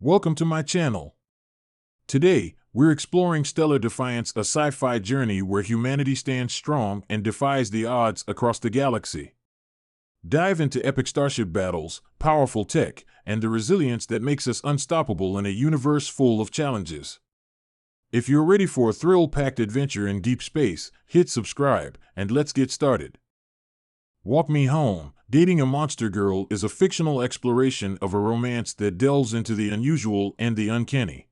Welcome to my channel. Today, we're exploring Stellar Defiance, a sci-fi journey where humanity stands strong and defies the odds across the galaxy. Dive into epic starship battles, powerful tech, and the resilience that makes us unstoppable in a universe full of challenges. If you're ready for a thrill-packed adventure in deep space, hit subscribe, and let's get started. Walk Me Home, Dating a Monster Girl is a fictional exploration of a romance that delves into the unusual and the uncanny.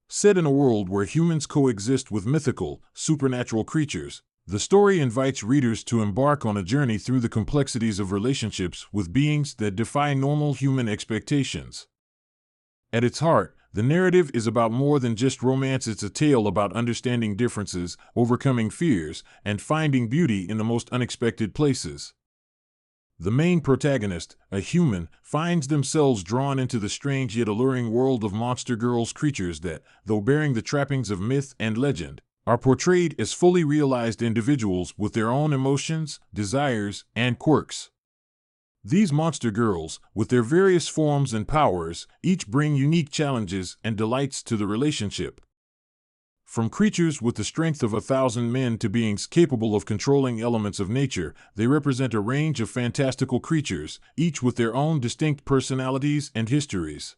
Set in a world where humans coexist with mythical, supernatural creatures, the story invites readers to embark on a journey through the complexities of relationships with beings that defy normal human expectations. At its heart, the narrative is about more than just romance. It's a tale about understanding differences, overcoming fears, and finding beauty in the most unexpected places. The main protagonist, a human, finds themselves drawn into the strange yet alluring world of monster girls, creatures that, though bearing the trappings of myth and legend, are portrayed as fully realized individuals with their own emotions, desires, and quirks. These monster girls, with their various forms and powers, each bring unique challenges and delights to the relationship. From creatures with the strength of 1,000 men to beings capable of controlling elements of nature, they represent a range of fantastical creatures, each with their own distinct personalities and histories.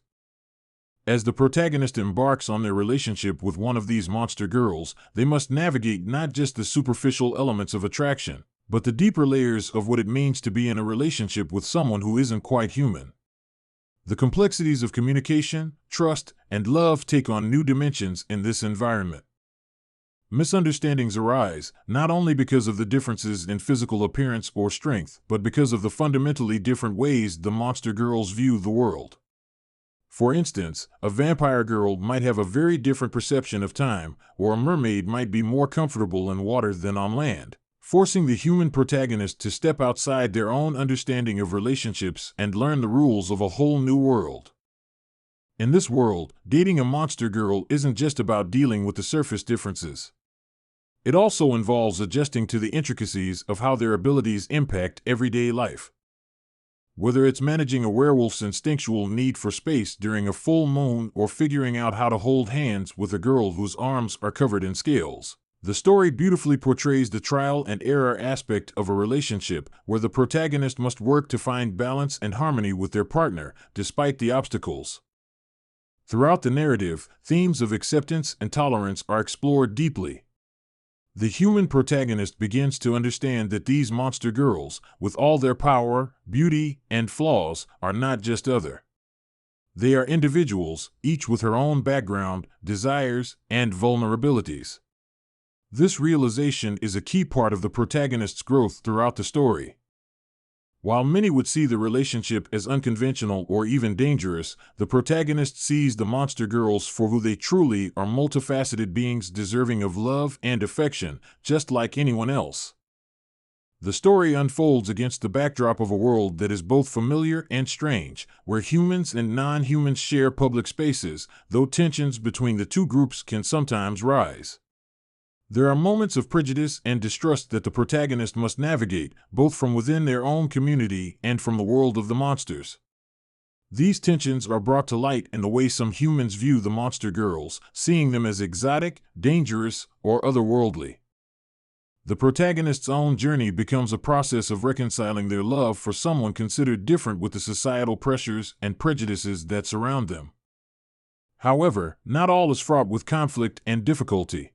As the protagonist embarks on their relationship with one of these monster girls, they must navigate not just the superficial elements of attraction, but the deeper layers of what it means to be in a relationship with someone who isn't quite human. The complexities of communication, trust, and love take on new dimensions in this environment. Misunderstandings arise, not only because of the differences in physical appearance or strength, but because of the fundamentally different ways the monster girls view the world. For instance, a vampire girl might have a very different perception of time, or a mermaid might be more comfortable in water than on land, forcing the human protagonist to step outside their own understanding of relationships and learn the rules of a whole new world. In this world, dating a monster girl isn't just about dealing with the surface differences. It also involves adjusting to the intricacies of how their abilities impact everyday life. Whether it's managing a werewolf's instinctual need for space during a full moon or figuring out how to hold hands with a girl whose arms are covered in scales, the story beautifully portrays the trial and error aspect of a relationship where the protagonist must work to find balance and harmony with their partner, despite the obstacles. Throughout the narrative, themes of acceptance and tolerance are explored deeply. The human protagonist begins to understand that these monster girls, with all their power, beauty, and flaws, are not just other. They are individuals, each with her own background, desires, and vulnerabilities. This realization is a key part of the protagonist's growth throughout the story. While many would see the relationship as unconventional or even dangerous, the protagonist sees the monster girls for who they truly are, multifaceted beings deserving of love and affection, just like anyone else. The story unfolds against the backdrop of a world that is both familiar and strange, where humans and non-humans share public spaces, though tensions between the two groups can sometimes rise. There are moments of prejudice and distrust that the protagonist must navigate, both from within their own community and from the world of the monsters. These tensions are brought to light in the way some humans view the monster girls, seeing them as exotic, dangerous, or otherworldly. The protagonist's own journey becomes a process of reconciling their love for someone considered different with the societal pressures and prejudices that surround them. However, not all is fraught with conflict and difficulty.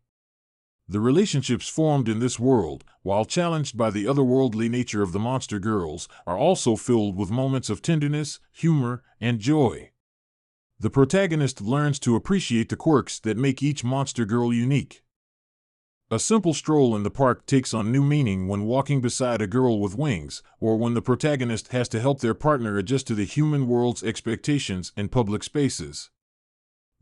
The relationships formed in this world, while challenged by the otherworldly nature of the monster girls, are also filled with moments of tenderness, humor, and joy. The protagonist learns to appreciate the quirks that make each monster girl unique. A simple stroll in the park takes on new meaning when walking beside a girl with wings, or when the protagonist has to help their partner adjust to the human world's expectations in public spaces.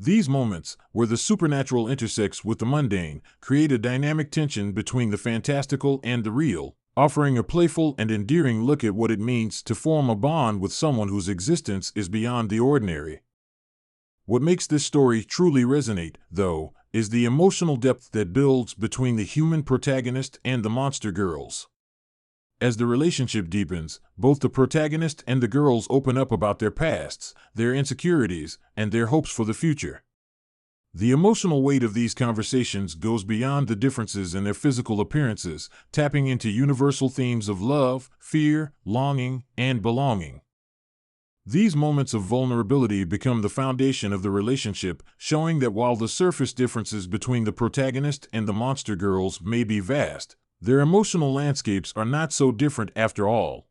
These moments, where the supernatural intersects with the mundane, create a dynamic tension between the fantastical and the real, offering a playful and endearing look at what it means to form a bond with someone whose existence is beyond the ordinary. What makes this story truly resonate, though, is the emotional depth that builds between the human protagonist and the monster girls. As the relationship deepens, both the protagonist and the girls open up about their pasts, their insecurities, and their hopes for the future. The emotional weight of these conversations goes beyond the differences in their physical appearances, tapping into universal themes of love, fear, longing, and belonging. These moments of vulnerability become the foundation of the relationship, showing that while the surface differences between the protagonist and the monster girls may be vast, their emotional landscapes are not so different after all.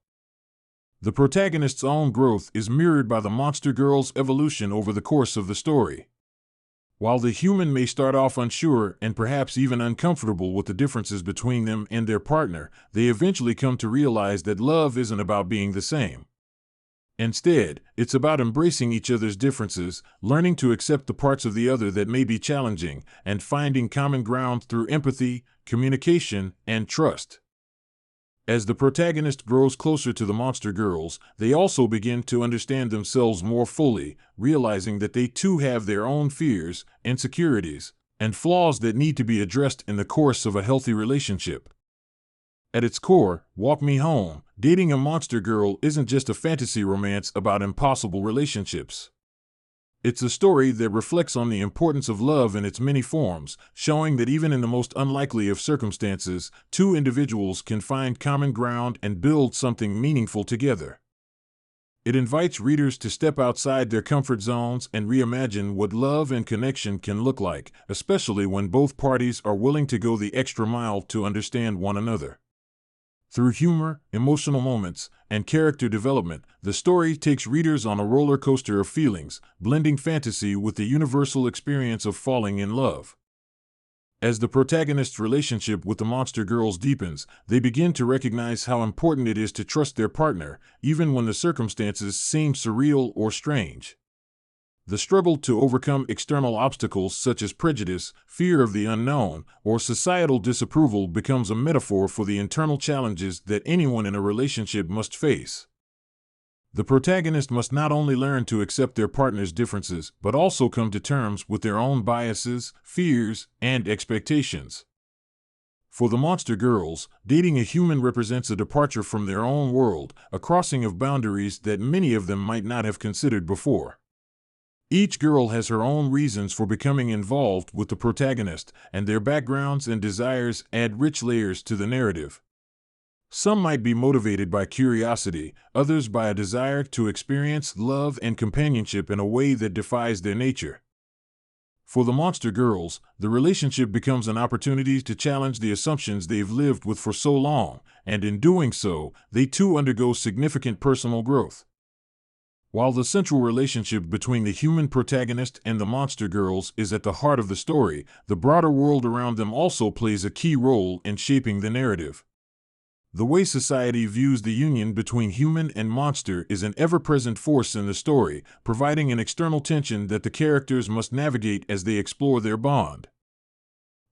The protagonist's own growth is mirrored by the monster girl's evolution over the course of the story. While the human may start off unsure and perhaps even uncomfortable with the differences between them and their partner, they eventually come to realize that love isn't about being the same. Instead, it's about embracing each other's differences, learning to accept the parts of the other that may be challenging, and finding common ground through empathy, communication, and trust. As the protagonist grows closer to the monster girls, they also begin to understand themselves more fully, realizing that they too have their own fears, insecurities, and flaws that need to be addressed in the course of a healthy relationship. At its core, Walk Me Home, Dating a Monster Girl isn't just a fantasy romance about impossible relationships. It's a story that reflects on the importance of love in its many forms, showing that even in the most unlikely of circumstances, two individuals can find common ground and build something meaningful together. It invites readers to step outside their comfort zones and reimagine what love and connection can look like, especially when both parties are willing to go the extra mile to understand one another. Through humor, emotional moments, and character development, the story takes readers on a roller coaster of feelings, blending fantasy with the universal experience of falling in love. As the protagonist's relationship with the monster girls deepens, they begin to recognize how important it is to trust their partner, even when the circumstances seem surreal or strange. The struggle to overcome external obstacles such as prejudice, fear of the unknown, or societal disapproval becomes a metaphor for the internal challenges that anyone in a relationship must face. The protagonist must not only learn to accept their partner's differences, but also come to terms with their own biases, fears, and expectations. For the monster girls, dating a human represents a departure from their own world, a crossing of boundaries that many of them might not have considered before. Each girl has her own reasons for becoming involved with the protagonist, and their backgrounds and desires add rich layers to the narrative. Some might be motivated by curiosity, others by a desire to experience love and companionship in a way that defies their nature. For the monster girls, the relationship becomes an opportunity to challenge the assumptions they've lived with for so long, and in doing so, they too undergo significant personal growth. While the central relationship between the human protagonist and the monster girls is at the heart of the story, the broader world around them also plays a key role in shaping the narrative. The way society views the union between human and monster is an ever-present force in the story, providing an external tension that the characters must navigate as they explore their bond.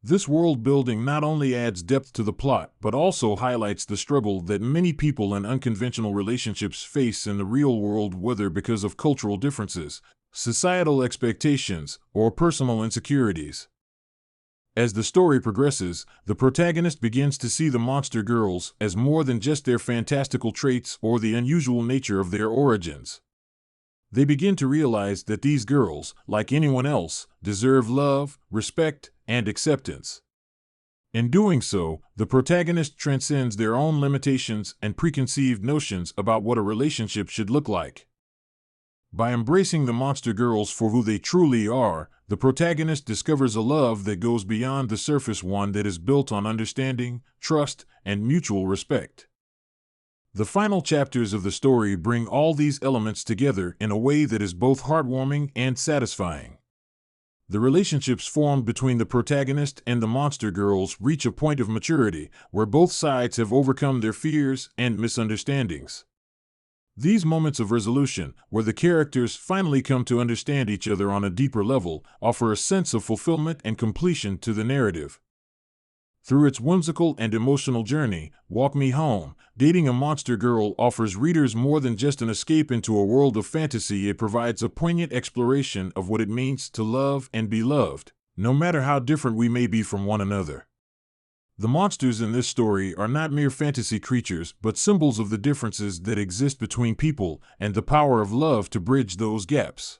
This world building not only adds depth to the plot, but also highlights the struggle that many people in unconventional relationships face in the real world, whether because of cultural differences, societal expectations, or personal insecurities. As the story progresses, the protagonist begins to see the monster girls as more than just their fantastical traits or the unusual nature of their origins. They begin to realize that these girls, like anyone else, deserve love, respect, and acceptance. In doing so, the protagonist transcends their own limitations and preconceived notions about what a relationship should look like. By embracing the monster girls for who they truly are, the protagonist discovers a love that goes beyond the surface, one that is built on understanding, trust, and mutual respect. The final chapters of the story bring all these elements together in a way that is both heartwarming and satisfying. The relationships formed between the protagonist and the monster girls reach a point of maturity where both sides have overcome their fears and misunderstandings. These moments of resolution, where the characters finally come to understand each other on a deeper level, offer a sense of fulfillment and completion to the narrative. Through its whimsical and emotional journey, Walk Me Home, Dating a Monster Girl offers readers more than just an escape into a world of fantasy. It provides a poignant exploration of what it means to love and be loved, no matter how different we may be from one another. The monsters in this story are not mere fantasy creatures, but symbols of the differences that exist between people and the power of love to bridge those gaps.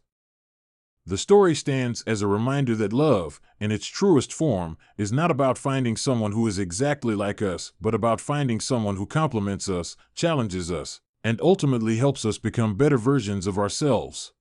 The story stands as a reminder that love, in its truest form, is not about finding someone who is exactly like us, but about finding someone who complements us, challenges us, and ultimately helps us become better versions of ourselves.